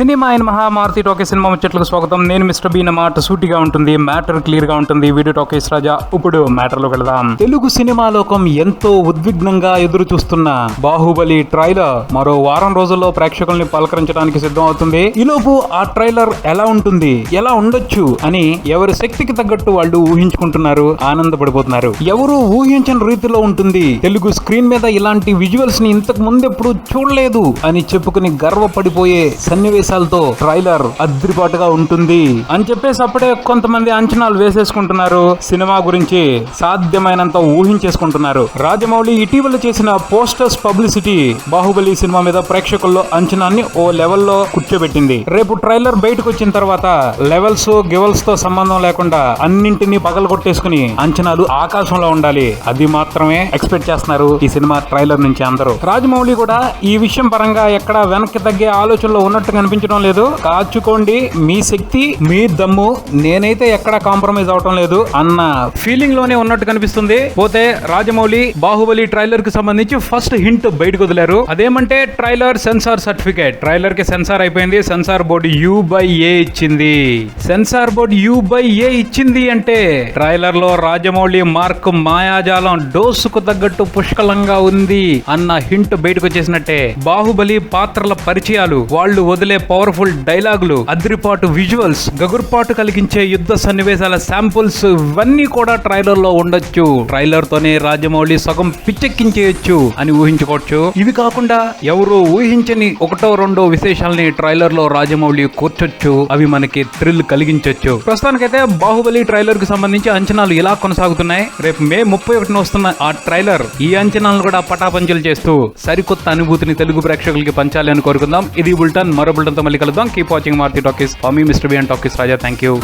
Cinema అయిన మహామారుతి talkies cinema ముచ్చట్లకు స్వాగతం. నేను మిస్టర్ బీ. మాట సూటిగా ఉంటుంది, మ్యాటర్ క్లియర్ గా ఉంటుంది. వీడియో టాకీస్ రాజా. ఇప్పుడు మ్యాటర్ లోకి వెళదాం. తెలుగు సినిమా లోకం ఎంతో ఉద్విగ్నంగా ఎదురు చూస్తున్న బాహుబలి ట్రైలర్ మరో వారం రోజుల్లో ప్రేక్షకుల్ని పలకరించడానికి సిద్ధం అవుతుంది. ఈలోపు ఆ ట్రైలర్ ఎలా ఉంటుంది, ఎలా ఉండొచ్చు అని ఎవరి శక్తికి తగ్గట్టు వాళ్ళు ఊహించుకుంటున్నారు, ఆనందపడిపోతున్నారు. ఎవరు ఊహించని రీతిలో ఉంటుంది. తెలుగు స్క్రీన్ మీద ఇలాంటి విజువల్స్ ని ఇంతకు ముందెప్పుడు చూడలేదు అని చెప్పుకుని గర్వపడిపోయే సన్నివేశాలతో ట్రైలర్ అద్రిపాటుగా ఉంటుంది అని చెప్పేసి అప్పుడే కొంతమంది అంచనాలు వేసేసుకుంటున్నారు. సినిమా గురించి సాధ్యమైనంత ఊహించేసుకుంటున్నారు. రాజమౌళి ఇటీవల చేసిన పోస్టర్స్ పబ్లిసిటీ బాహుబలి సినిమా మీద ప్రేక్షకుల్లో అంచనాన్ని ఓ లెవెల్లో కూర్చోబెట్టింది. రేపు ట్రైలర్ బయటకు వచ్చిన తర్వాత లెవెల్స్ గివెల్స్ తో సంబంధం లేకుండా అన్నింటినీ పగలగొట్టేసుకుని అంచనాలు ఆకాశంలో ఉండాలి. అది మాత్రమే ఎక్స్పెక్ట్ చేస్తున్నారు ఈ సినిమా ట్రైలర్ నుంచి అందరూ. రాజమౌళి కూడా ఈ విషయం పరంగా ఎక్కడ వెనక్కి తగ్గే ఆలోచనలో ఉన్నట్టు కనిపించడం లేదు. కాచుకోండి మీ శక్తి, మీ దమ్ము, నేనైతే ఎక్కడ కాంప్రమైజ్ అవటం లేదు అన్న ఫీలింగ్ లోనే ఉన్నట్టు కనిపిస్తుంది. పోతే రాజమౌళి బాహుబలి ట్రైలర్ కి సంబంధించి ఫస్ట్ హింట్ బయటకు వదిలారు. అదేమంటే ట్రైలర్ సెన్సార్ సర్టిఫికేట్. ట్రైలర్ కి సెన్సార్ అయిపోయింది. సెన్సార్ బోర్డు U/A ఇచ్చింది. సెన్సార్ బోర్డు U/A ఇచ్చింది అంటే ట్రైలర్ లో రాజమౌళి మార్క్ మాయాజాలం డోసుకు తగ్గట్టు పుష్కలంగా ఉంది అన్న హింట్ బయటకు వచ్చేసినట్టే. బాహుబలి పాత్రల పరిచయాలు, వాళ్ళు వదిలే పవర్ఫుల్ డైలాగులు, అద్రిపాటు విజువల్స్, గగుర్పాటు కలిగించే యుద్ధ సన్నివేశాల శాంపుల్స్ ఇవన్నీ కూడా ట్రైలర్ లో ఉండొచ్చు. ట్రైలర్ తోనే రాజమౌళి సగం పిచ్చెక్కించేయొచ్చు అని ఊహించుకోవచ్చు. ఇవి కాకుండా ఎవరు ఊహించని ఒకటో రెండో విశేషాలని ట్రైలర్ లో రాజమౌళి కూర్చొచ్చు. అవి మనకి థ్రిల్ కలిగించొచ్చు. ప్రస్తుతానికైతే బాహుబలి ట్రైలర్ కి సంబంధించి అంచనాలు ఇలా కొనసాగుతున్నాయి. రేపు May 31న వస్తున్న ఆ ట్రైలర్ ఈ అంచనాలను కూడా పటాపంచలు చేస్తూ సరికొత్త అనుభూతిని తెలుగు ప్రేక్షకులకి పంచాలి అని కోరుకుందాం. ఇది బుల్టన్. మరో బుల్టన్ తో మళ్ళీ కలుద్దాం. Keep watching Maruthi talkies. For me Mister B and talkies Raja. Thank you.